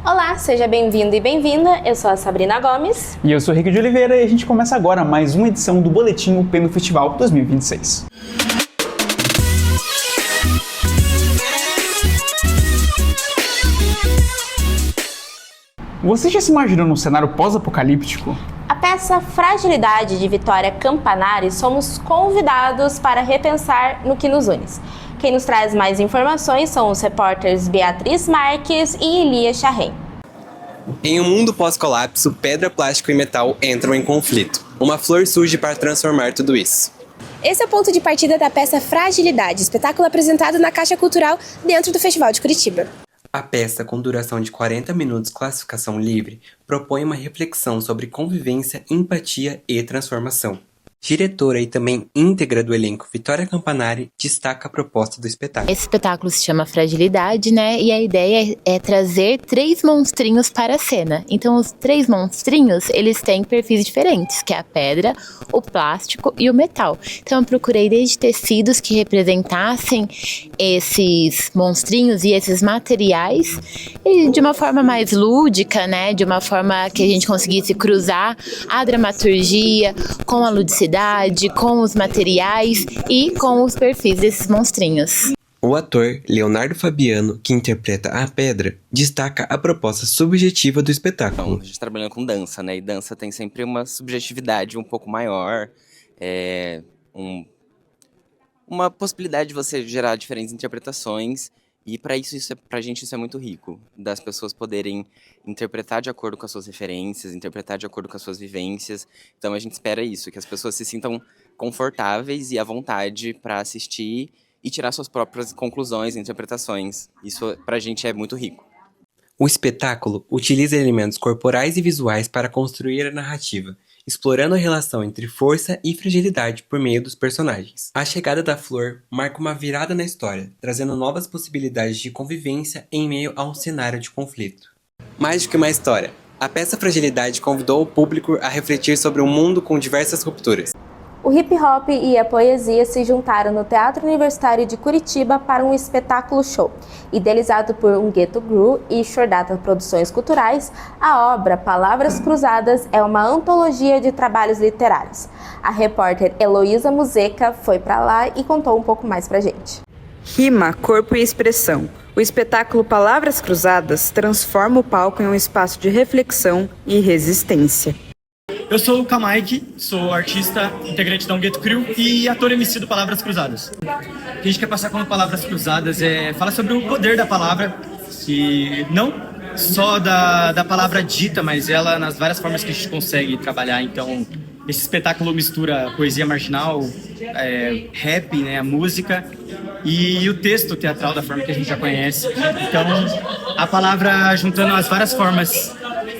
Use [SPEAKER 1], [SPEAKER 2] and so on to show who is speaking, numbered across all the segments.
[SPEAKER 1] Olá, seja bem-vindo e bem-vinda. Eu sou a Sabrina Gomes.
[SPEAKER 2] E eu sou o Rick de Oliveira e a gente começa agora mais uma edição do Boletim UP no Festival 2026. Você já se imaginou num cenário pós-apocalíptico?
[SPEAKER 1] A peça Fragilidade de Vitória Campanari somos convidados para repensar no que nos une. Quem nos traz mais informações são os repórteres Beatriz Marques e Elias Charren.
[SPEAKER 3] Em um mundo pós-colapso, pedra, plástico e metal entram em conflito. Uma flor surge para transformar tudo isso.
[SPEAKER 4] Esse é o ponto de partida da peça Fragilidade, espetáculo apresentado na Caixa Cultural dentro do Festival de Curitiba.
[SPEAKER 3] A peça, com duração de 40 minutos, classificação livre, propõe uma reflexão sobre convivência, empatia e transformação. Diretora e também íntegra do elenco Vitória Campanari destaca a proposta do espetáculo.
[SPEAKER 5] Esse espetáculo se chama Fragilidade, né? E a ideia é trazer 3 monstrinhos para a cena. Então, os 3 monstrinhos, eles têm perfis diferentes, que é a pedra, o plástico e o metal. Então, eu procurei desde tecidos que representassem esses monstrinhos e esses materiais e de uma forma mais lúdica, né? De uma forma que a gente conseguisse cruzar a dramaturgia com a ludicidade, com os materiais e com os perfis desses monstrinhos.
[SPEAKER 3] O ator Leonardo Fabiano, que interpreta a Pedra, destaca a proposta subjetiva do espetáculo.
[SPEAKER 6] A gente trabalhando com dança, né? E dança tem sempre uma subjetividade um pouco maior, uma possibilidade de você gerar diferentes interpretações. E pra gente isso é muito rico, das pessoas poderem interpretar de acordo com as suas referências, interpretar de acordo com as suas vivências. Então a gente espera isso, que as pessoas se sintam confortáveis e à vontade para assistir e tirar suas próprias conclusões e interpretações. Isso pra gente é muito rico.
[SPEAKER 3] O espetáculo utiliza elementos corporais e visuais para construir a narrativa, explorando a relação entre força e fragilidade por meio dos personagens. A chegada da flor marca uma virada na história, trazendo novas possibilidades de convivência em meio a um cenário de conflito. Mais do que uma história, a peça Fragilidade convidou o público a refletir sobre um mundo com diversas rupturas.
[SPEAKER 1] O hip hop e a poesia se juntaram no Teatro Universitário de Curitiba para um espetáculo show. Idealizado por Ghetto Gru e Chordata Produções Culturais, a obra Palavras Cruzadas é uma antologia de trabalhos literários. A repórter Heloísa Muzeca foi para lá e contou um pouco mais pra gente.
[SPEAKER 7] Rima, corpo e expressão. O espetáculo Palavras Cruzadas transforma o palco em um espaço de reflexão e resistência.
[SPEAKER 8] Eu sou o Kamaiki, sou artista, integrante da Ghetto Crew e ator MC do Palavras Cruzadas. O que a gente quer passar com Palavras Cruzadas é falar sobre o poder da palavra, e não só da palavra dita, mas ela nas várias formas que a gente consegue trabalhar. Então, esse espetáculo mistura poesia marginal, rap, né, a música e o texto teatral da forma que a gente já conhece. Então, a palavra juntando as várias formas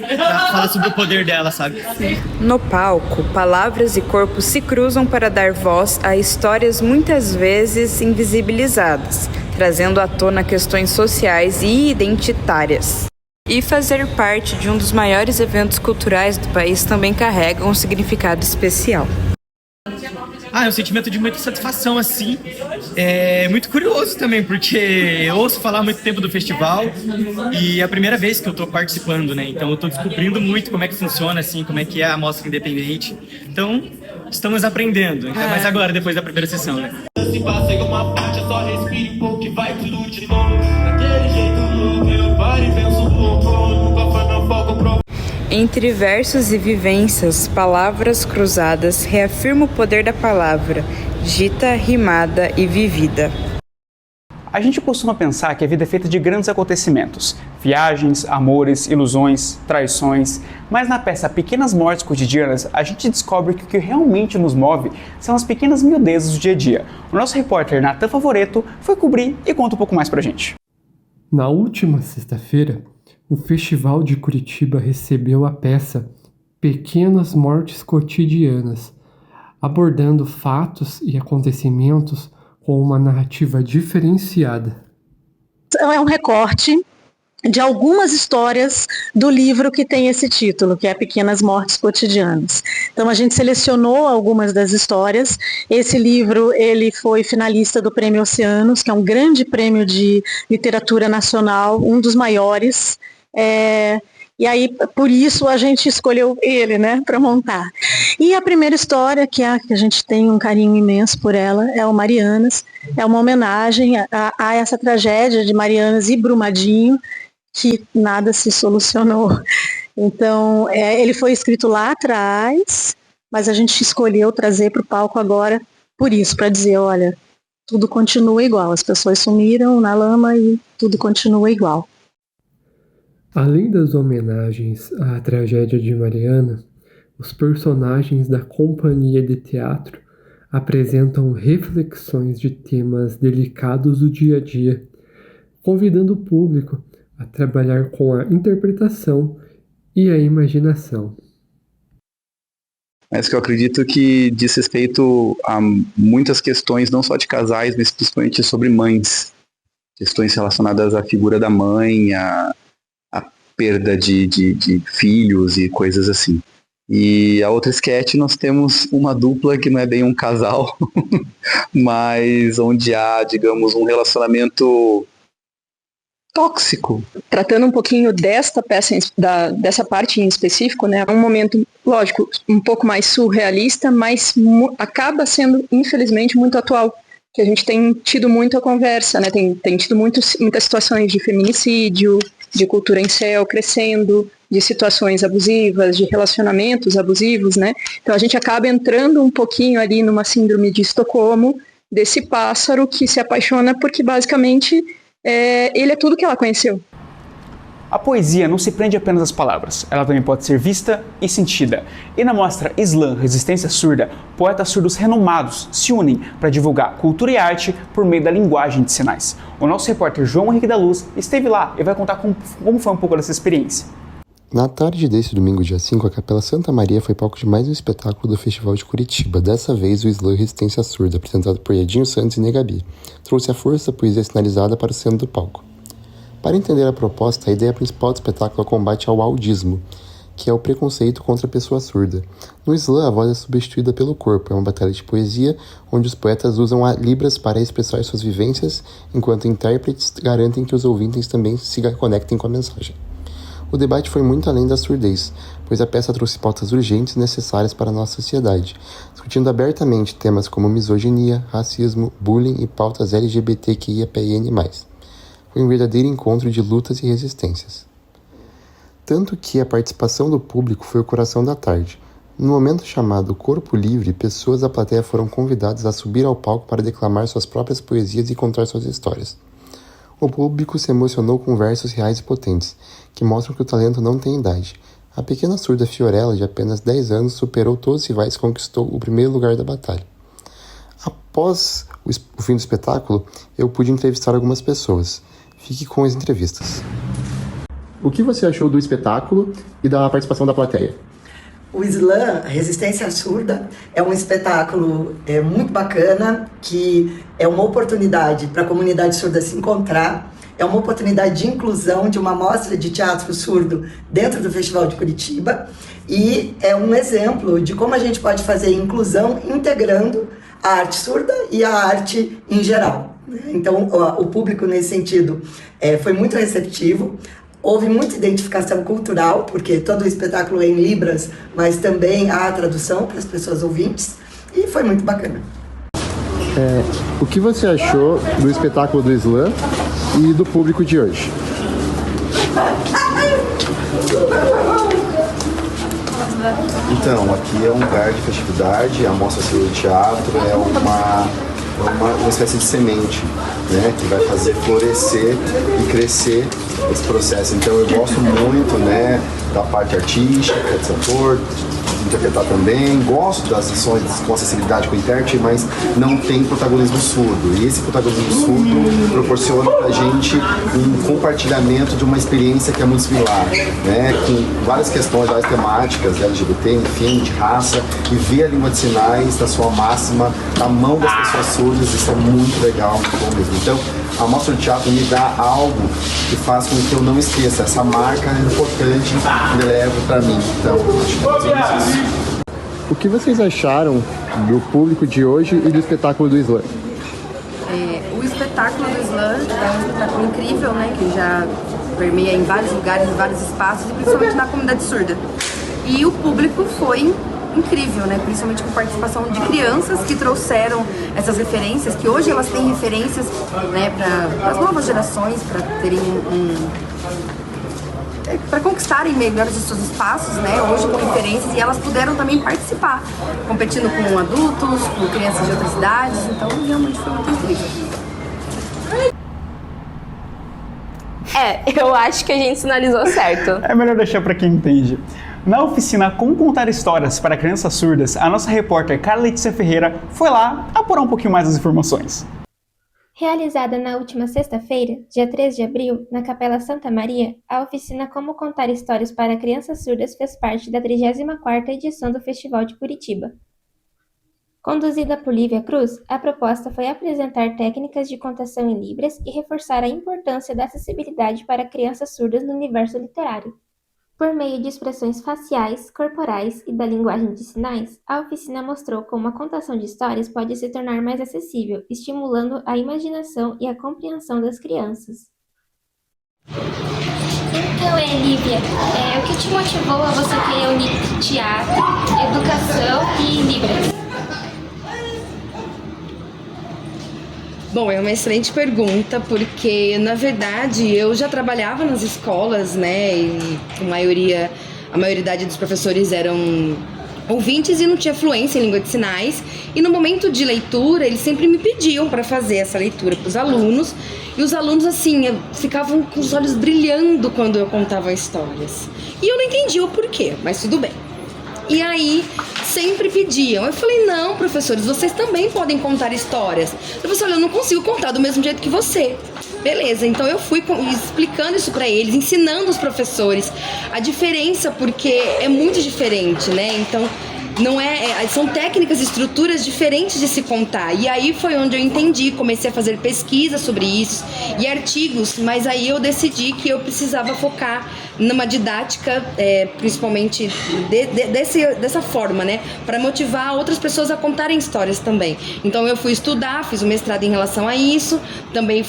[SPEAKER 8] pra falar sobre o poder dela, sabe?
[SPEAKER 7] No palco, palavras e corpo se cruzam para dar voz a histórias muitas vezes invisibilizadas, trazendo à tona questões sociais e identitárias. E fazer parte de um dos maiores eventos culturais do país também carrega um significado especial.
[SPEAKER 8] É um sentimento de muita satisfação, assim. É muito curioso também, porque eu ouço falar há muito tempo do festival e é a primeira vez que eu tô participando, né? Então eu tô descobrindo muito como é que funciona, assim, como é que é a mostra independente. Então, estamos aprendendo, ainda mais agora, depois da primeira sessão, né?
[SPEAKER 7] Entre versos e vivências, Palavras Cruzadas reafirma o poder da palavra, dita, rimada e vivida.
[SPEAKER 2] A gente costuma pensar que a vida é feita de grandes acontecimentos, viagens, amores, ilusões, traições, mas na peça Pequenas Mortes Cotidianas, a gente descobre que o que realmente nos move são as pequenas miudezas do dia a dia. O nosso repórter Natan Favoreto foi cobrir e conta um pouco mais pra gente.
[SPEAKER 9] Na última sexta-feira, o Festival de Curitiba recebeu a peça Pequenas Mortes Cotidianas, abordando fatos e acontecimentos com uma narrativa diferenciada.
[SPEAKER 10] É um recorte de algumas histórias do livro que tem esse título, que é Pequenas Mortes Cotidianas. Então a gente selecionou algumas das histórias. Esse livro ele foi finalista do Prêmio Oceanos, que é um grande prêmio de literatura nacional, um dos maiores. E aí, por isso, a gente escolheu ele, né, para montar. E a primeira história, que a gente tem um carinho imenso por ela, é o Marianas. É uma homenagem a essa tragédia de Marianas e Brumadinho, que nada se solucionou. Então, ele foi escrito lá atrás, mas a gente escolheu trazer para o palco agora por isso, para dizer, olha, tudo continua igual. As pessoas sumiram na lama e tudo continua igual.
[SPEAKER 9] Além das homenagens à tragédia de Mariana, os personagens da companhia de teatro apresentam reflexões de temas delicados do dia a dia, convidando o público a trabalhar com a interpretação e a imaginação.
[SPEAKER 11] Mas que eu acredito que diz respeito a muitas questões, não só de casais, mas principalmente sobre mães. Questões relacionadas à figura da mãe, a perda de filhos e coisas assim. E a outra sketch nós temos uma dupla que não é bem um casal, mas onde há, digamos, um relacionamento tóxico.
[SPEAKER 12] Tratando um pouquinho desta peça, dessa parte em específico, né, é um momento, lógico, um pouco mais surrealista, mas acaba sendo, infelizmente, muito atual, que a gente tem tido muita conversa, né, tem tido muitas situações de feminicídio, de cultura incel crescendo, de situações abusivas, de relacionamentos abusivos, né? Então a gente acaba entrando um pouquinho ali numa síndrome de Estocolmo, desse pássaro que se apaixona porque basicamente ele é tudo que ela conheceu.
[SPEAKER 2] A poesia não se prende apenas às palavras, ela também pode ser vista e sentida. E na mostra Slam Resistência Surda, poetas surdos renomados se unem para divulgar cultura e arte por meio da linguagem de sinais. O nosso repórter João Henrique da Luz esteve lá e vai contar como foi um pouco dessa experiência.
[SPEAKER 13] Na tarde desse domingo, dia 5, a Capela Santa Maria foi palco de mais um espetáculo do Festival de Curitiba. Dessa vez, o Slam Resistência Surda, apresentado por Edinho Santos e Negabi, trouxe a força da poesia sinalizada para o centro do palco. Para entender a proposta, a ideia principal do espetáculo é o combate ao audismo, que é o preconceito contra a pessoa surda. No slam, a voz é substituída pelo corpo. É uma batalha de poesia, onde os poetas usam a libras para expressar suas vivências, enquanto intérpretes garantem que os ouvintes também se conectem com a mensagem. O debate foi muito além da surdez, pois a peça trouxe pautas urgentes e necessárias para a nossa sociedade, discutindo abertamente temas como misoginia, racismo, bullying e pautas LGBTQIAPN+. Foi um verdadeiro encontro de lutas e resistências. Tanto que a participação do público foi o coração da tarde. No momento chamado Corpo Livre, pessoas da plateia foram convidadas a subir ao palco para declamar suas próprias poesias e contar suas histórias. O público se emocionou com versos reais e potentes, que mostram que o talento não tem idade. A pequena surda Fiorella, de apenas 10 anos, superou todos os rivais e conquistou o primeiro lugar da batalha. Após o fim do espetáculo, eu pude entrevistar algumas pessoas. Fique com as entrevistas. O que você achou do espetáculo e da participação da plateia?
[SPEAKER 14] O Slam Resistência Surda é um espetáculo muito bacana, que é uma oportunidade para a comunidade surda se encontrar, é uma oportunidade de inclusão de uma mostra de teatro surdo dentro do Festival de Curitiba e é um exemplo de como a gente pode fazer inclusão integrando a arte surda e a arte em geral. Então, o público, nesse sentido, foi muito receptivo. Houve muita identificação cultural, porque todo o espetáculo é em Libras, mas também há a tradução para as pessoas ouvintes, e foi muito bacana.
[SPEAKER 13] O que você achou do espetáculo do Slam e do público de hoje?
[SPEAKER 15] Então, aqui é um lugar de festividade, a Mostra Surda de Teatro é uma espécie de semente, né, que vai fazer florescer e crescer esse processo. Então eu gosto muito, né, da parte artística, de ator, de interpretar também, gosto das lições com acessibilidade com o intérprete, mas não tem protagonismo surdo. E esse protagonismo surdo proporciona pra gente um compartilhamento de uma experiência que é muito similar, né, com várias questões, várias temáticas, LGBT, enfim, de raça, e ver a língua de sinais da sua máxima, da mão das pessoas surdas, isso é muito legal, muito bom mesmo. Então, a Mostra de Teatro me dá algo que faz com que eu não esqueça essa marca importante que eu levo para mim. Então, acho que isso.
[SPEAKER 13] O que vocês acharam do público de hoje e do espetáculo do Slam?
[SPEAKER 16] O espetáculo do Slam é um espetáculo incrível, né? Que já permeia em vários lugares, em vários espaços, e principalmente na comunidade surda. E o público foi incrível, né? Principalmente com participação de crianças que trouxeram essas referências, que hoje elas têm referências, né, para as novas gerações, para terem para conquistarem melhor os seus espaços, né, hoje com referências, e elas puderam também participar, competindo com adultos, com crianças de outras cidades, então realmente foi muito incrível.
[SPEAKER 1] Eu acho que a gente sinalizou certo.
[SPEAKER 2] É melhor deixar para quem entende. Na oficina Como Contar Histórias para Crianças Surdas, a nossa repórter Carla Letícia Ferreira foi lá apurar um pouquinho mais as informações.
[SPEAKER 17] Realizada na última sexta-feira, dia 3 de abril, na Capela Santa Maria, a oficina Como Contar Histórias para Crianças Surdas fez parte da 34ª edição do Festival de Curitiba. Conduzida por Lívia Cruz, a proposta foi apresentar técnicas de contação em libras e reforçar a importância da acessibilidade para crianças surdas no universo literário. Por meio de expressões faciais, corporais e da linguagem de sinais, a oficina mostrou como a contação de histórias pode se tornar mais acessível, estimulando a imaginação e a compreensão das crianças. Então, Lívia, o que te motivou a você querer unir teatro, educação e libras?
[SPEAKER 16] Bom, é uma excelente pergunta, porque, na verdade, eu já trabalhava nas escolas, né, e a maioridade dos professores eram ouvintes e não tinha fluência em língua de sinais, e no momento de leitura, eles sempre me pediam para fazer essa leitura para os alunos, e os alunos, assim, ficavam com os olhos brilhando quando eu contava histórias. E eu não entendia o porquê, mas tudo bem. E aí, sempre pediam. Eu falei, não, professores, vocês também podem contar histórias. Eu falei, olha, eu não consigo contar do mesmo jeito que você. Beleza, então eu fui explicando isso pra eles, ensinando os professores a diferença, porque é muito diferente, né? Então, são técnicas e estruturas diferentes de se contar. E aí foi onde eu entendi, comecei a fazer pesquisa sobre isso e artigos, mas aí eu decidi que eu precisava focar numa didática, principalmente dessa forma, né, para motivar outras pessoas a contarem histórias também. Então eu fui estudar, fiz um mestrado em relação a isso, também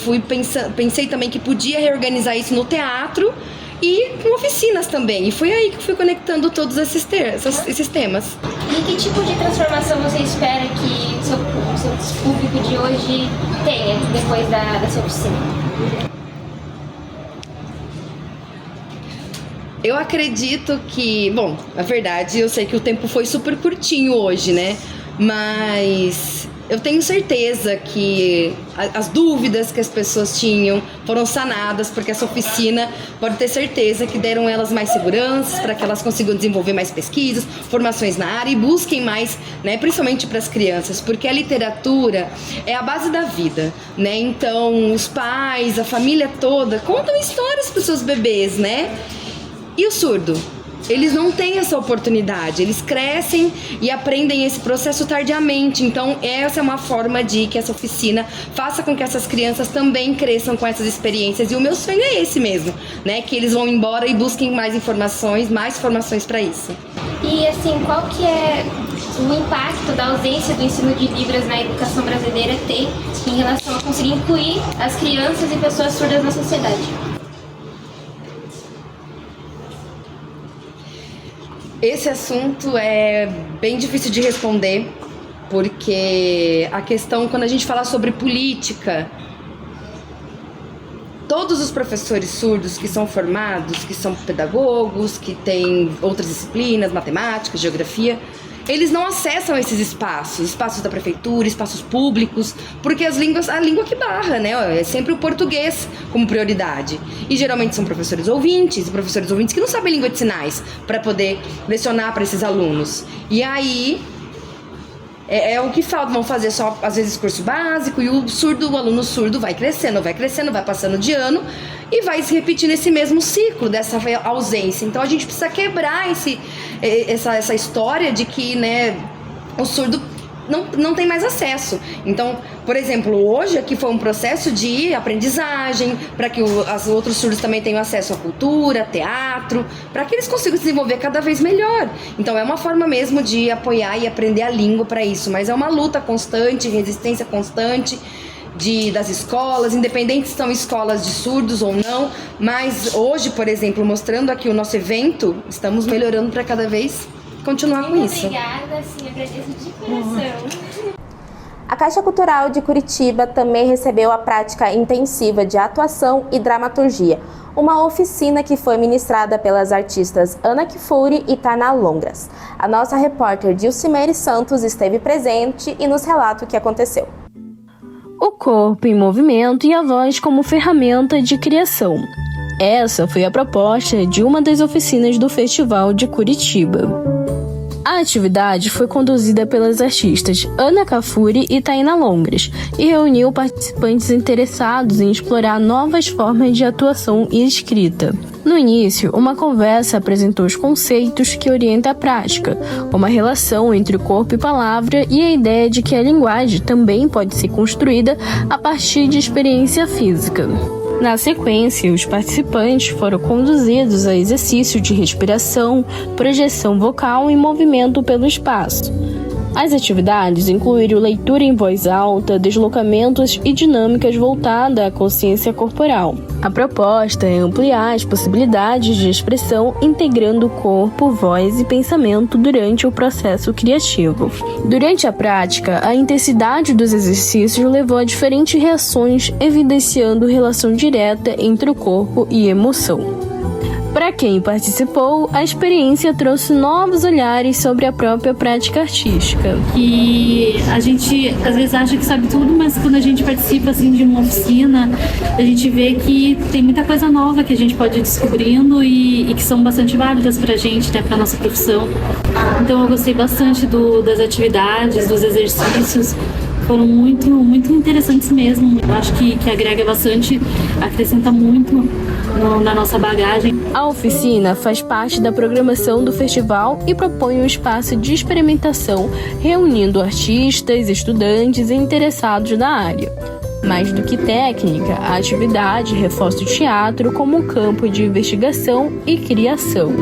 [SPEAKER 16] pensei também que podia reorganizar isso no teatro e com oficinas também. E foi aí que fui conectando todos esses temas.
[SPEAKER 17] E que tipo de transformação você espera que o seu público de hoje tenha depois da sua oficina?
[SPEAKER 16] Eu acredito que, bom, na verdade, eu sei que o tempo foi super curtinho hoje, né? Mas eu tenho certeza que as dúvidas que as pessoas tinham foram sanadas, porque essa oficina, pode ter certeza que deram elas mais segurança, para que elas consigam desenvolver mais pesquisas, formações na área e busquem mais, né, principalmente para as crianças, porque a literatura é a base da vida, né? Então, os pais, a família toda contam histórias para os seus bebês, né? E o surdo? Eles não têm essa oportunidade, eles crescem e aprendem esse processo tardiamente. Então essa é uma forma de que essa oficina faça com que essas crianças também cresçam com essas experiências. E o meu sonho é esse mesmo, né? Que eles vão embora e busquem mais informações para isso.
[SPEAKER 17] E assim, qual que é o impacto da ausência do ensino de Libras na educação brasileira tem em relação a conseguir incluir as crianças e pessoas surdas na sociedade?
[SPEAKER 16] Esse assunto é bem difícil de responder, porque a questão, quando a gente fala sobre política, todos os professores surdos que são formados, que são pedagogos, que têm outras disciplinas, matemática, geografia, eles não acessam esses espaços da prefeitura, espaços públicos, porque a língua que barra, né? É sempre o português como prioridade. E geralmente são professores ouvintes que não sabem língua de sinais para poder lecionar para esses alunos. E aí é o que falta, vão fazer só às vezes curso básico, e o aluno surdo vai crescendo, vai passando de ano e vai se repetindo esse mesmo ciclo dessa ausência. Então a gente precisa quebrar essa história de que, né, o surdo não tem mais acesso. Então, por exemplo, hoje aqui foi um processo de aprendizagem para que os outros surdos também tenham acesso à cultura, teatro, para que eles consigam se desenvolver cada vez melhor. Então é uma forma mesmo de apoiar e aprender a língua para isso, mas é uma luta constante, resistência constante, das escolas, independente se são escolas de surdos ou não, mas hoje, por exemplo, mostrando aqui o nosso evento, estamos melhorando para cada vez continuar com isso.
[SPEAKER 17] Obrigada, sim, agradeço de coração.
[SPEAKER 1] A Caixa Cultural de Curitiba também recebeu a prática intensiva de atuação e dramaturgia, uma oficina que foi ministrada pelas artistas Ana Kfouri e Tainá Longras. A nossa repórter Dilcimere Santos esteve presente e nos relata o que aconteceu.
[SPEAKER 18] O corpo em movimento e a voz como ferramenta de criação. Essa foi a proposta de uma das oficinas do Festival de Curitiba. A atividade foi conduzida pelas artistas Ana Kfouri e Tainá Longras e reuniu participantes interessados em explorar novas formas de atuação e escrita. No início, uma conversa apresentou os conceitos que orientam a prática, como a relação entre o corpo e palavra e a ideia de que a linguagem também pode ser construída a partir de experiência física. Na sequência, os participantes foram conduzidos a exercícios de respiração, projeção vocal e movimento pelo espaço. As atividades incluíram leitura em voz alta, deslocamentos e dinâmicas voltadas à consciência corporal. A proposta é ampliar as possibilidades de expressão integrando corpo, voz e pensamento durante o processo criativo. Durante a prática, a intensidade dos exercícios levou a diferentes reações, evidenciando relação direta entre o corpo e emoção. Para quem participou, a experiência trouxe novos olhares sobre a própria prática artística.
[SPEAKER 19] E a gente às vezes acha que sabe tudo, mas quando a gente participa assim de uma oficina, a gente vê que tem muita coisa nova que a gente pode ir descobrindo e que são bastante válidas pra gente, né, pra nossa profissão. Então eu gostei bastante das atividades, dos exercícios. Foram muito interessantes mesmo. Eu acho que agrega bastante, acrescenta muito na nossa bagagem.
[SPEAKER 18] A oficina faz parte da programação do festival e propõe um espaço de experimentação, reunindo artistas, estudantes e interessados da área. Mais do que técnica, a atividade reforça o teatro como um campo de investigação e criação.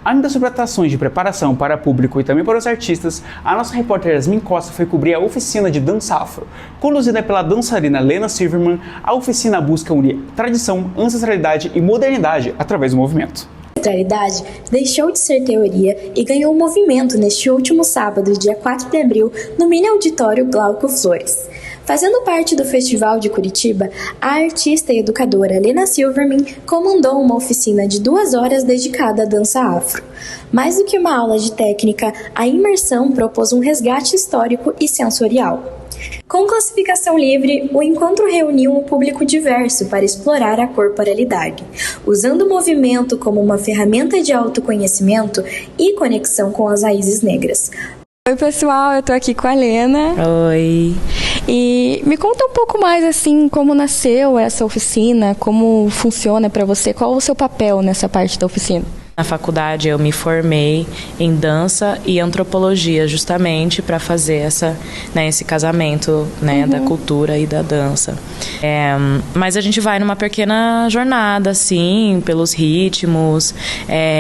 [SPEAKER 2] Ainda sobre atrações de preparação para público e também para os artistas, a nossa repórter Yasmin Costa foi cobrir a oficina de dança afro. Conduzida pela dançarina Lena Silverman, a oficina busca unir tradição, ancestralidade e modernidade através do movimento.
[SPEAKER 20] A ancestralidade deixou de ser teoria e ganhou movimento neste último sábado, dia 4 de abril, no Mini Auditório Glauco Flores. Fazendo parte do Festival de Curitiba, a artista e educadora Lena Silverman comandou uma oficina de 2 horas dedicada à dança afro. Mais do que uma aula de técnica, a imersão propôs um resgate histórico e sensorial. Com classificação livre, o encontro reuniu um público diverso para explorar a corporalidade, usando o movimento como uma ferramenta de autoconhecimento e conexão com as raízes negras.
[SPEAKER 21] Oi pessoal, eu tô aqui com a Lena.
[SPEAKER 22] Oi.
[SPEAKER 21] E me conta um pouco mais assim, como nasceu essa oficina, como funciona para você, qual o seu papel nessa parte da oficina?
[SPEAKER 22] Na faculdade eu me formei em dança e antropologia justamente para fazer esse casamento, né, da cultura e da dança. Mas a gente vai numa pequena jornada, assim, pelos ritmos.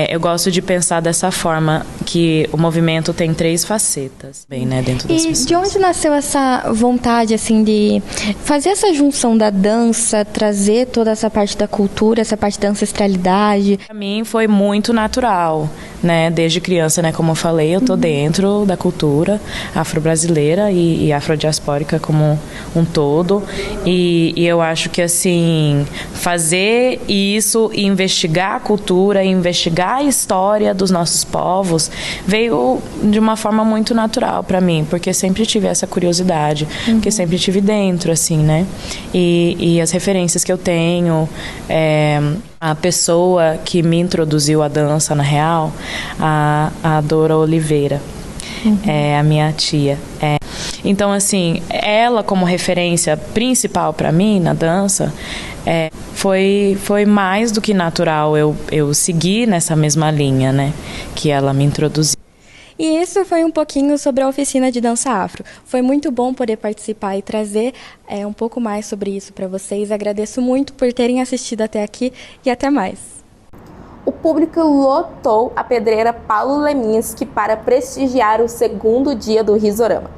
[SPEAKER 22] Eu gosto de pensar dessa forma, que o movimento tem 3 facetas, bem, né, dentro das pessoas.
[SPEAKER 21] E de onde nasceu essa vontade, assim, de fazer essa junção da dança, trazer toda essa parte da cultura, essa parte da ancestralidade?
[SPEAKER 22] Para mim foi muito natural, né? Desde criança, né? Como eu falei, eu tô dentro da cultura afro-brasileira e afrodiaspórica como um todo. E eu acho que, assim, fazer isso e investigar a cultura, investigar a história dos nossos povos veio de uma forma muito natural para mim, porque sempre tive essa curiosidade, porque sempre tive dentro, assim, né? E as referências que eu tenho, a pessoa que me introduziu a dança, na real, a Dora Oliveira, é a minha tia. Então, assim, ela como referência principal para mim na dança, foi mais do que natural eu seguir nessa mesma linha, né, que ela me introduziu.
[SPEAKER 21] E isso foi um pouquinho sobre a oficina de dança afro. Foi muito bom poder participar e trazer um pouco mais sobre isso para vocês. Agradeço muito por terem assistido até aqui e até mais.
[SPEAKER 1] O público lotou a pedreira Paulo Leminski para prestigiar o segundo dia do Risorama.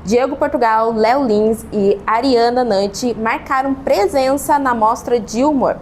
[SPEAKER 1] Diego Portugal, Léo Lins e Ariana Nanti marcaram presença na mostra de humor.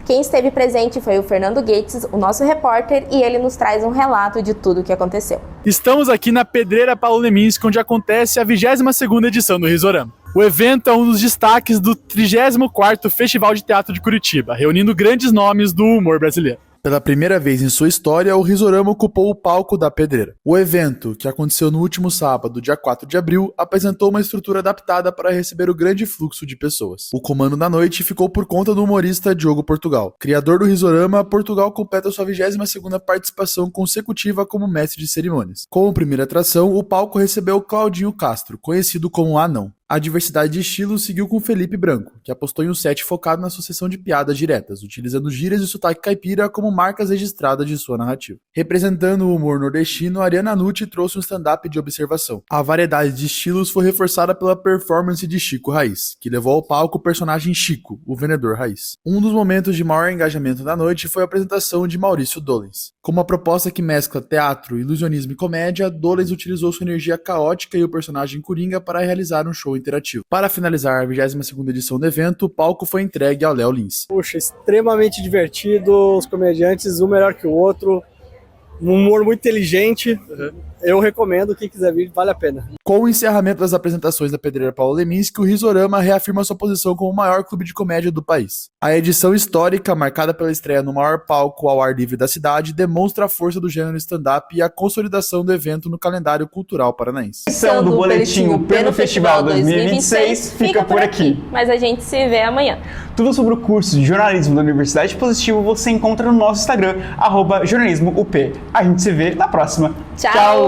[SPEAKER 1] Quem esteve presente foi o Fernando Gates, o nosso repórter, e ele nos traz um relato de tudo o que aconteceu.
[SPEAKER 4] Estamos aqui na Pedreira Paulo Leminski, onde acontece a 22ª edição do Risorama. O evento é um dos destaques do 34º Festival de Teatro de Curitiba, reunindo grandes nomes do humor brasileiro. Pela primeira vez em sua história, o Risorama ocupou o palco da Pedreira. O evento, que aconteceu no último sábado, dia 4 de abril, apresentou uma estrutura adaptada para receber o grande fluxo de pessoas. O comando da noite ficou por conta do humorista Diogo Portugal. Criador do Risorama, Portugal completa sua 22ª participação consecutiva como mestre de cerimônias. Como primeira atração, o palco recebeu Claudinho Castro, conhecido como Anão. A diversidade de estilos seguiu com Felipe Branco, que apostou em um set focado na sucessão de piadas diretas, utilizando gírias e sotaque caipira como marcas registradas de sua narrativa. Representando o humor nordestino, Ariana Nucci trouxe um stand-up de observação. A variedade de estilos foi reforçada pela performance de Chico Raiz, que levou ao palco o personagem Chico, o vendedor raiz. Um dos momentos de maior engajamento da noite foi a apresentação de Maurício Dolens. Com uma proposta que mescla teatro, ilusionismo e comédia, Dolens utilizou sua energia caótica e o personagem Coringa para realizar um show interativo. Para finalizar a 22ª edição do evento, o palco foi entregue ao Léo Lins.
[SPEAKER 5] Puxa, extremamente divertido, os comediantes um melhor que o outro, um humor muito inteligente. Eu recomendo, quem quiser vir, vale a pena.
[SPEAKER 4] Com o encerramento das apresentações da Pedreira Paulo Leminski, o Risorama reafirma sua posição como o maior clube de comédia do país. A edição histórica, marcada pela estreia no maior palco ao ar livre da cidade, demonstra a força do gênero stand-up e a consolidação do evento no calendário cultural paranaense.
[SPEAKER 2] A edição do Boletim UP no Festival 2026 fica por aqui.
[SPEAKER 1] Mas a gente se vê amanhã.
[SPEAKER 2] Tudo sobre o curso de jornalismo da Universidade Positivo você encontra no nosso Instagram, @jornalismoup. A gente se vê na próxima.
[SPEAKER 1] Tchau!